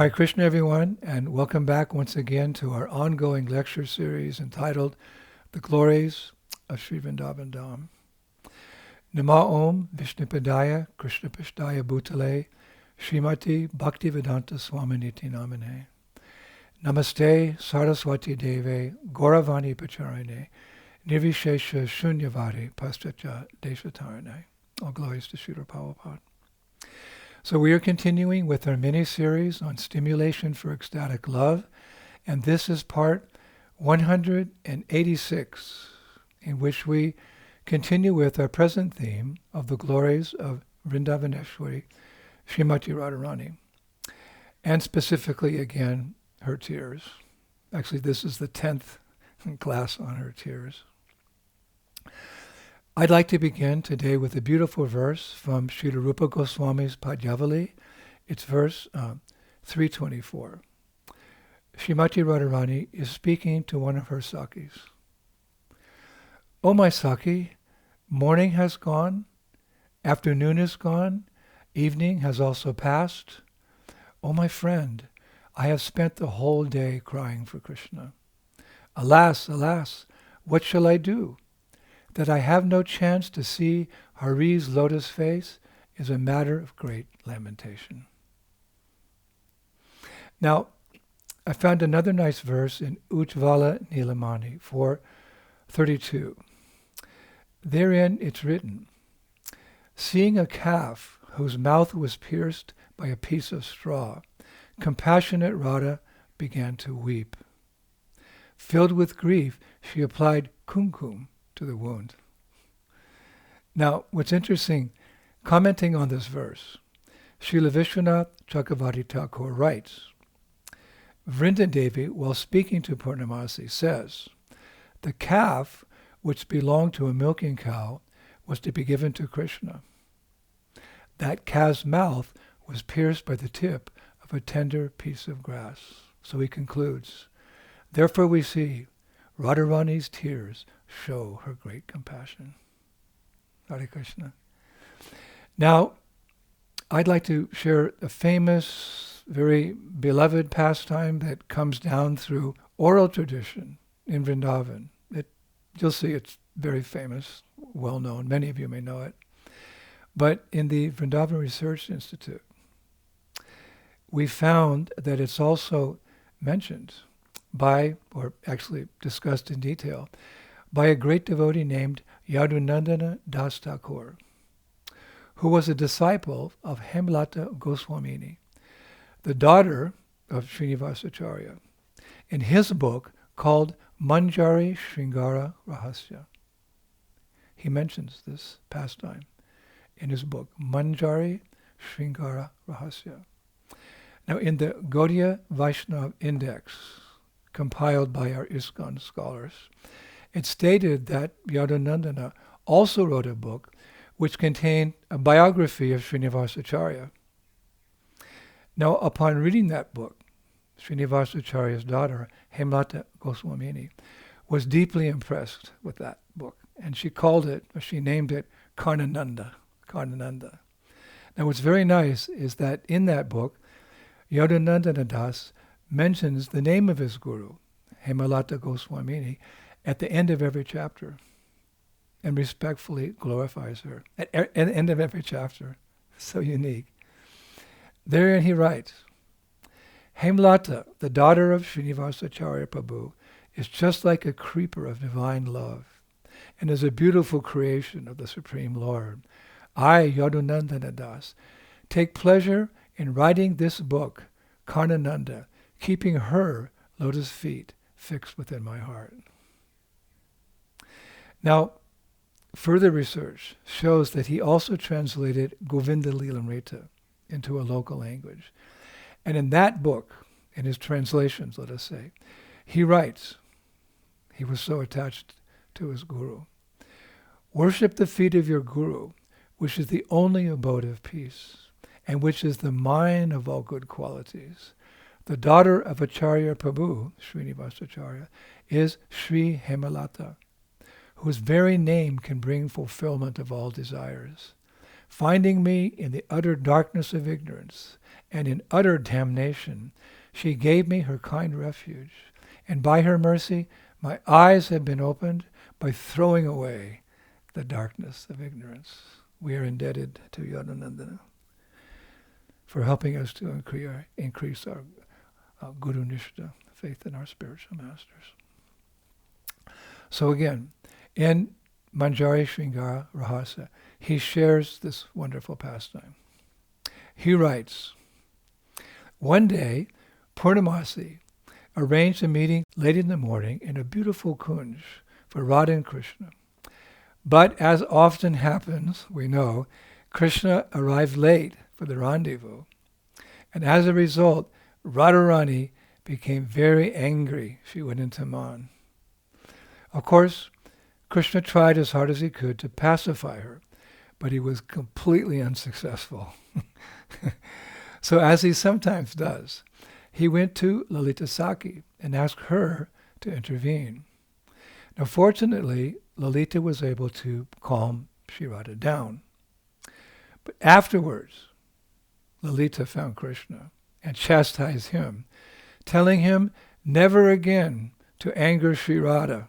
Hare Krishna, everyone, and welcome back once again to our ongoing lecture series entitled The Glories of Sri Vrindavan Dham. Nama Om Vishnupadaya Krishna Pishtaya Bhutale Srimati Bhaktivedanta Swaminiti Namane. Namaste Saraswati Deve Gauravani Pacharine Nirvishesha Shunyavadi Pastacha Deshatarane. All glories to Srila Prabhupada. So we are continuing with our mini-series on stimulation for ecstatic love, and this is part 186, in which we continue with our present theme of the glories of Vrindavaneshwari, Srimati Radharani, and specifically, again, her tears. Actually, this is the 10th class on her tears. I'd like to begin today with a beautiful verse from Srila Rupa Goswami's Padyavali. It's verse 324. Srimati Radharani is speaking to one of her Sakis. "O my Saki, morning has gone, afternoon is gone, evening has also passed. O my friend, I have spent the whole day crying for Krishna. Alas, alas, what shall I do? That I have no chance to see Hari's lotus face is a matter of great lamentation." Now, I found another nice verse in Ujjvala Nilamani 4:32. Therein it's written, "Seeing a calf whose mouth was pierced by a piece of straw, compassionate Radha began to weep. Filled with grief, she applied kumkum to the wound." Now, what's interesting, commenting on this verse, Srila Vishwanath Chakravarti Thakur writes, Vrindadevi, while speaking to Purnamasi, says, "The calf which belonged to a milking cow was to be given to Krishna. That calf's mouth was pierced by the tip of a tender piece of grass." So he concludes, "Therefore we see Radharani's tears show her great compassion." Hare Krishna. Now, I'd like to share a famous, very beloved pastime that comes down through oral tradition in Vrindavan. You'll see it's very famous, well known. Many of you may know it. But in the Vrindavan Research Institute, we found that it's also mentioned by, or actually discussed in detail, by a great devotee named Yadunandana Das Thakur, who was a disciple of Hemlata Goswamini, the daughter of Srinivasacharya, in his book called Manjari Sringara Rahasya. He mentions this pastime in his book, Manjari Sringara Rahasya. Now, in the Gaudiya Vaishnava Index, compiled by our ISKCON scholars, it stated that Yadunandana also wrote a book which contained a biography of Srinivasacharya. Now, upon reading that book, Srinivasacharya's daughter, Hemlata Goswamini, was deeply impressed with that book, and she called it, or she named it, Karnananda. Karnananda. Now, what's very nice is that in that book, Yadunandana Das mentions the name of his guru, Hemlata Goswamini, at the end of every chapter, and respectfully glorifies her at the end of every chapter. So unique. Therein he writes, "Hemlata, the daughter of Srinivasacharya Prabhu, is just like a creeper of divine love, and is a beautiful creation of the Supreme Lord. I, Yadunandana Das, take pleasure in writing this book, Karnananda, keeping her lotus feet fixed within my heart." Now, further research shows that he also translated Govinda Lilamrita into a local language. And in that book, in his translations, let us say, he writes, he was so attached to his guru, "Worship the feet of your guru, which is the only abode of peace, and which is the mine of all good qualities. The daughter of Acharya Prabhu, Srinivasacharya, is Sri Hemalata, whose very name can bring fulfillment of all desires. Finding me in the utter darkness of ignorance and in utter damnation, she gave me her kind refuge, and by her mercy my eyes have been opened by throwing away the darkness of ignorance. We are indebted to Yogananda for helping us to increase our Guru Nishta, faith in our spiritual masters. So again, in Manjari Sringara Rahasya, he shares this wonderful pastime. He writes, one day, Purnamasi arranged a meeting late in the morning in a beautiful kunj for Radha and Krishna. But as often happens, we know, Krishna arrived late for the rendezvous. And as a result, Radharani became very angry. She went into man. Of course, Krishna tried as hard as he could to pacify her, but he was completely unsuccessful. So as he sometimes does, he went to Lalita Saki and asked her to intervene. Now fortunately, Lalita was able to calm Sri Radha down. But afterwards, Lalita found Krishna and chastised him, telling him never again to anger Sri Radha.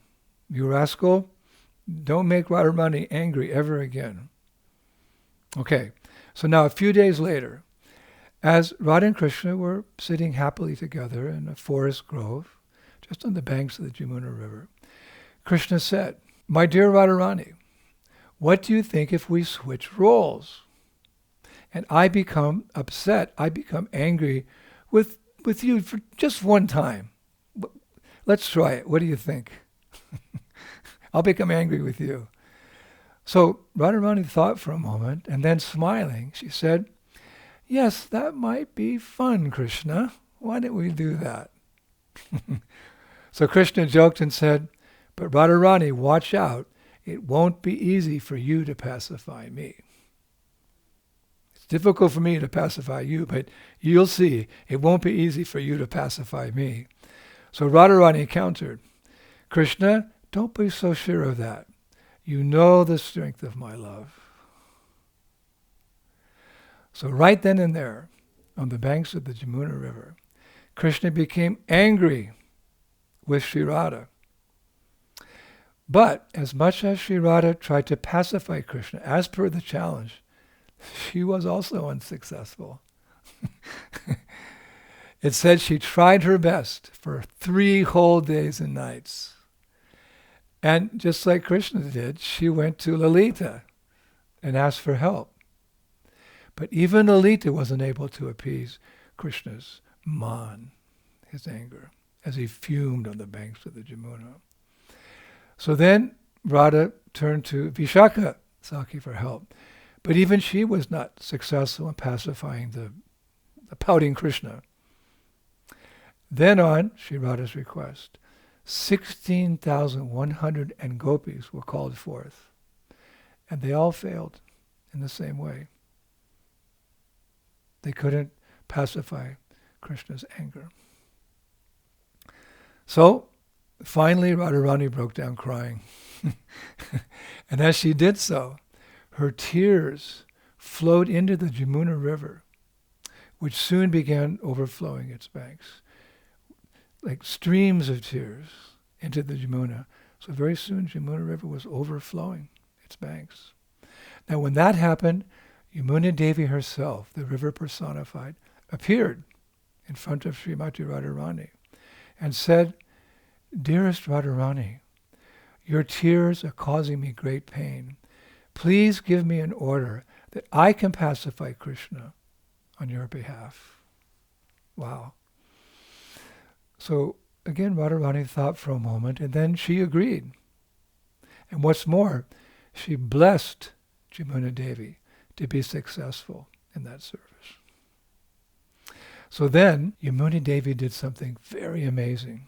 You rascal, don't make Radharani angry ever again. Okay, so now a few days later, as Radha and Krishna were sitting happily together in a forest grove, just on the banks of the Jamuna River, Krishna said, my dear Radharani, what do you think if we switch roles? And I become upset, I become angry with you for just one time. Let's try it. What do you think? I'll become angry with you. So Radharani thought for a moment, and then smiling, she said, yes, that might be fun, Krishna. Why don't we do that? So Krishna joked and said, but Radharani, watch out. It won't be easy for you to pacify me. It's difficult for me to pacify you, but you'll see, it won't be easy for you to pacify me. So Radharani countered, Krishna, don't be so sure of that. You know the strength of my love. So right then and there, on the banks of the Jamuna River, Krishna became angry with Sri Radha. But as much as Sri Radha tried to pacify Krishna, as per the challenge, she was also unsuccessful. It said she tried her best for 3 whole days and nights. And just like Krishna did, she went to Lalita and asked for help. But even Lalita wasn't able to appease Krishna's man, his anger, as he fumed on the banks of the Jamuna. So then Radha turned to Vishaka Saki for help. But even she was not successful in pacifying the pouting Krishna. Then on Sri Radha's request, 16,100 gopis were called forth. And they all failed in the same way. They couldn't pacify Krishna's anger. So, finally Radharani broke down crying. And as she did so, her tears flowed into the Jamuna River, which soon began overflowing its banks, like streams of tears into the Jamuna. So very soon Jamuna River was overflowing its banks. Now when that happened, Yamuna Devi herself, the river personified, appeared in front of Srimati Radharani and said, Dearest Radharani, your tears are causing me great pain. Please give me an order that I can pacify Krishna on your behalf. Wow. So again, Radharani thought for a moment, and then she agreed. And what's more, she blessed Yamuna Devi to be successful in that service. So then, Yamuna Devi did something very amazing.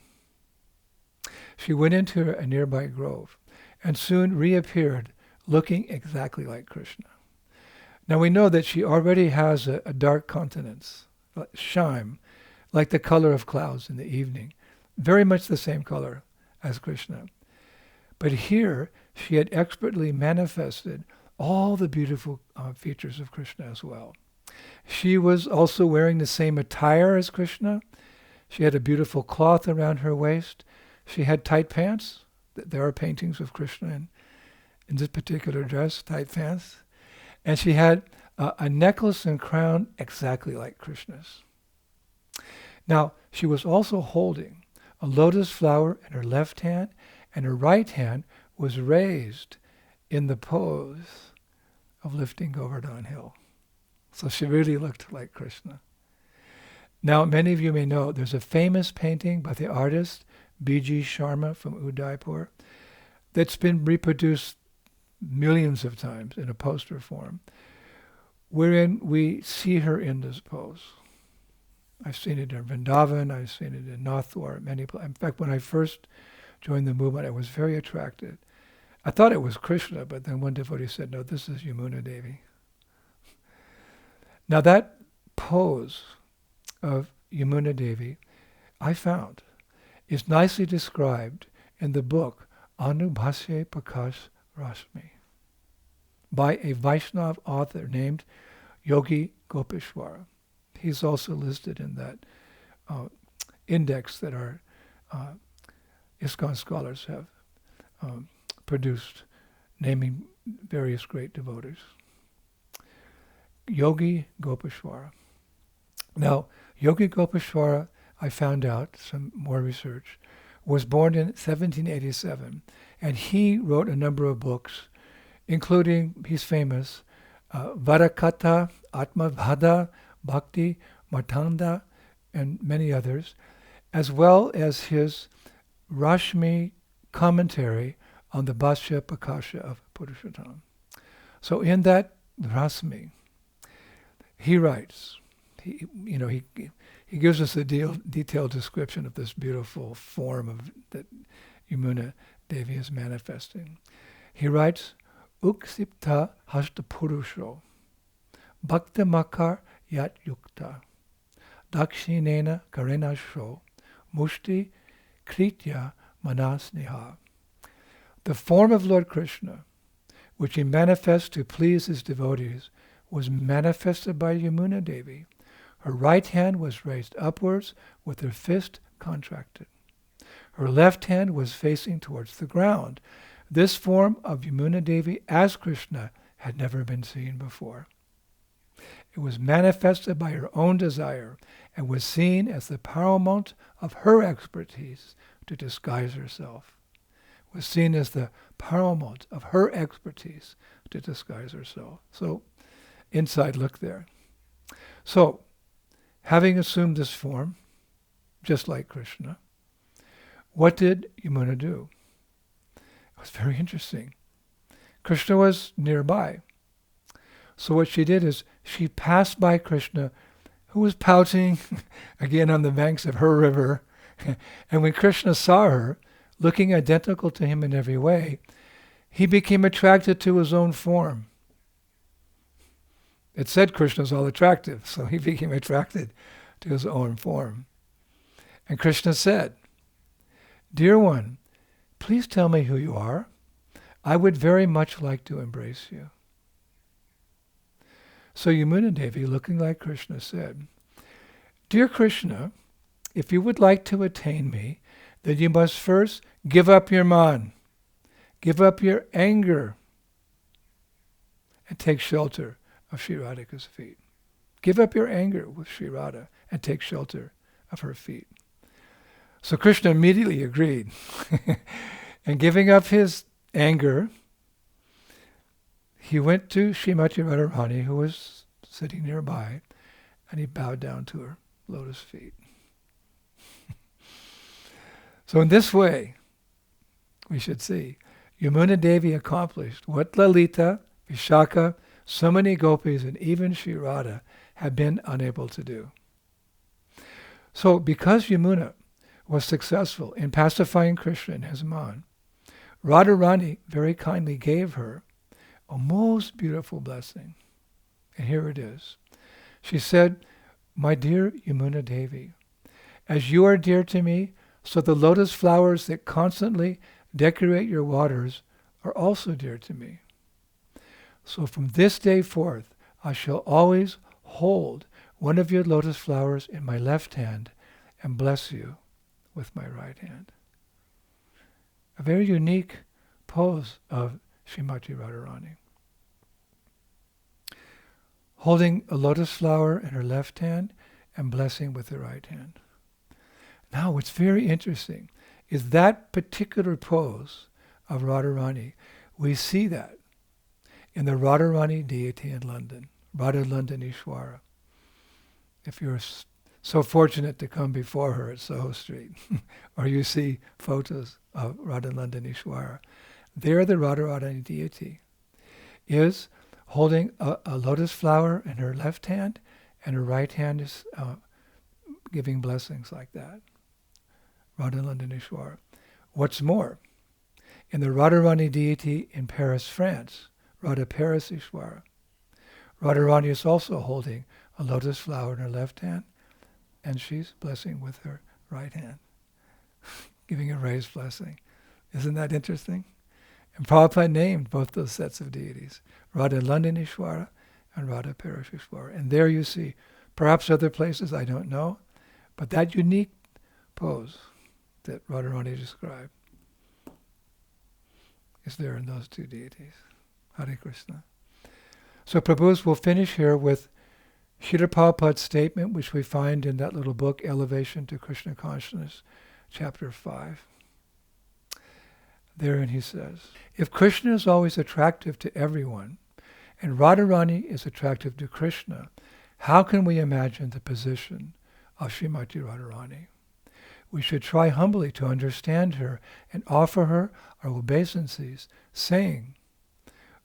She went into a nearby grove and soon reappeared looking exactly like Krishna. Now we know that she already has a dark countenance, shime, like the color of clouds in the evening, very much the same color as Krishna. But here she had expertly manifested all the beautiful features of Krishna as well. She was also wearing the same attire as Krishna. She had a beautiful cloth around her waist. She had tight pants. There are paintings of Krishna in this particular dress, tight pants. And she had a necklace and crown exactly like Krishna's. Now, she was also holding a lotus flower in her left hand, and her right hand was raised in the pose of lifting Govardhan Hill. So she really looked like Krishna. Now, many of you may know there's a famous painting by the artist B.G. Sharma from Udaipur that's been reproduced millions of times in a poster form, wherein we see her in this pose. I've seen it in Vrindavan, I've seen it in Nathwar, many places. In fact, when I first joined the movement, I was very attracted. I thought it was Krishna, but then one devotee said, no, this is Yamuna Devi. Now that pose of Yamuna Devi, I found, is nicely described in the book Anubhasya Prakash Rashmi by a Vaishnava author named Yogi Gopeshwara. He's also listed in that index that our ISKCON scholars have produced, naming various great devotees. Yogi Gopeshwara. Now, Yogi Gopeshwara, I found out, some more research, was born in 1787, and he wrote a number of books, including, he's famous, Varakatha, Atmavada, Bhakti, Martanda, and many others, as well as his Rashmi commentary on the Bhashya Prakasha of Purushottam. So in that Rashmi, he writes, he gives us a detailed description of this beautiful form that Yamuna Devi is manifesting. He writes, Uksipta hasta purusho, bhakta makar yat yukta, dakshinena karenasho, mushti kritya manasniha. The form of Lord Krishna, which he manifests to please his devotees, was manifested by Yamuna Devi. Her right hand was raised upwards with her fist contracted. Her left hand was facing towards the ground. This form of Yamuna Devi as Krishna had never been seen before. It was manifested by her own desire and was seen as the paramount of her expertise to disguise herself. It was seen as the paramount of her expertise to disguise herself. So, inside look there. So, having assumed this form, just like Krishna, what did Yamuna do? It was very interesting. Krishna was nearby. So what she did is she passed by Krishna, who was pouting again on the banks of her river. And when Krishna saw her, looking identical to him in every way, he became attracted to his own form. It said Krishna's all attractive, so he became attracted to his own form. And Krishna said, "Dear one, please tell me who you are. I would very much like to embrace you." So Yamuna Devi, looking like Krishna, said, "Dear Krishna, if you would like to attain me, then you must first give up your man, give up your anger, and take shelter of Sri Radhika's feet." Give up your anger with Sri Radha and take shelter of her feet. So Krishna immediately agreed. And giving up his anger, he went to Srimati Radharani, who was sitting nearby, and he bowed down to her lotus feet. So in this way, we should see, Yamuna Devi accomplished what Lalita, Vishaka, so many gopis, and even Sri Radha had been unable to do. So because Yamuna was successful in pacifying Krishna and his man, Radharani very kindly gave her a most beautiful blessing. And here it is. She said, "My dear Yamuna Devi, as you are dear to me, so the lotus flowers that constantly decorate your waters are also dear to me. So from this day forth, I shall always hold one of your lotus flowers in my left hand and bless you with my right hand. A very unique pose of Srimati Radharani. Holding a lotus flower in her left hand and blessing with the right hand. Now what's very interesting is that particular pose of Radharani, we see that in the Radharani deity in London, Radha Ishwara. If you're so fortunate to come before her at Soho Street, or you see photos of Radha Ishwara, there the Radharani deity is holding a lotus flower in her left hand, and her right hand is giving blessings like that. Radha Ishwara. What's more, in the Radharani deity in Paris, France, Radha Paris Ishwara, Radharani is also holding a lotus flower in her left hand, and she's blessing with her right hand, giving a raised blessing. Isn't that interesting? And Prabhupada named both those sets of deities, Radha London Ishwara and Radha Paris Ishwara. And there you see, perhaps other places, I don't know, but that unique pose that Radharani described is there in those two deities. Hare Krishna. So Prabhus will finish here with Srila Prabhupada's statement, which we find in that little book, Elevation to Krishna Consciousness, chapter 5. Therein he says, if Krishna is always attractive to everyone, and Radharani is attractive to Krishna, how can we imagine the position of Srimati Radharani? We should try humbly to understand her and offer her our obeisances, saying,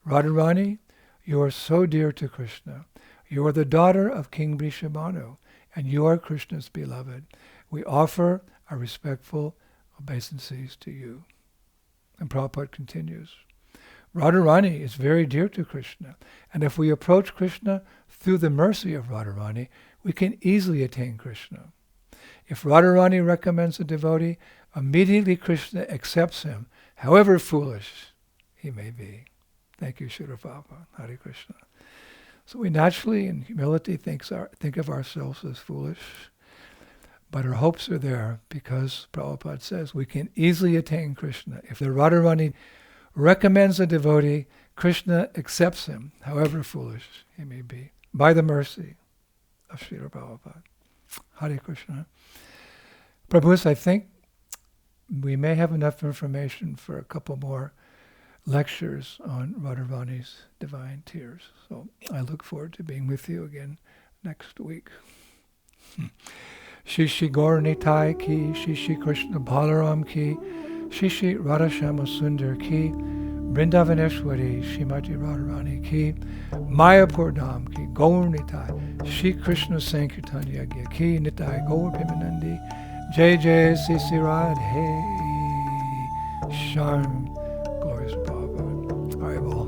Radharani, you are so dear to Krishna. You are the daughter of King Vrishabhanu, and you are Krishna's beloved. We offer our respectful obeisances to you. And Prabhupada continues, Radharani is very dear to Krishna, and if we approach Krishna through the mercy of Radharani, we can easily attain Krishna. If Radharani recommends a devotee, immediately Krishna accepts him, however foolish he may be. Thank you, Srila Prabhupada. Hare Krishna. So we naturally, in humility, think of ourselves as foolish, but our hopes are there because Prabhupada says we can easily attain Krishna. If the Radharani recommends a devotee, Krishna accepts him, however foolish he may be, by the mercy of Srila Prabhupada. Hare Krishna. Prabhus, I think we may have enough information for a couple more lectures on Radharani's divine tears. So I look forward to being with you again next week. Shri Shri Gaur Nitai ki, Shri Shri Krishna Balaram ki, Shri Shri Radha Shama Sundar ki, Vrindavaneshwari Srimati Radharani ki, Mayapur Dham ki, Gaur Nitai, Shri Krishna Sankirtan Yagya ki, Nitai Gaur Pimanandi, Jai Jai Sisi Radhe, Sharm, glorious Prabhupada. All right, well,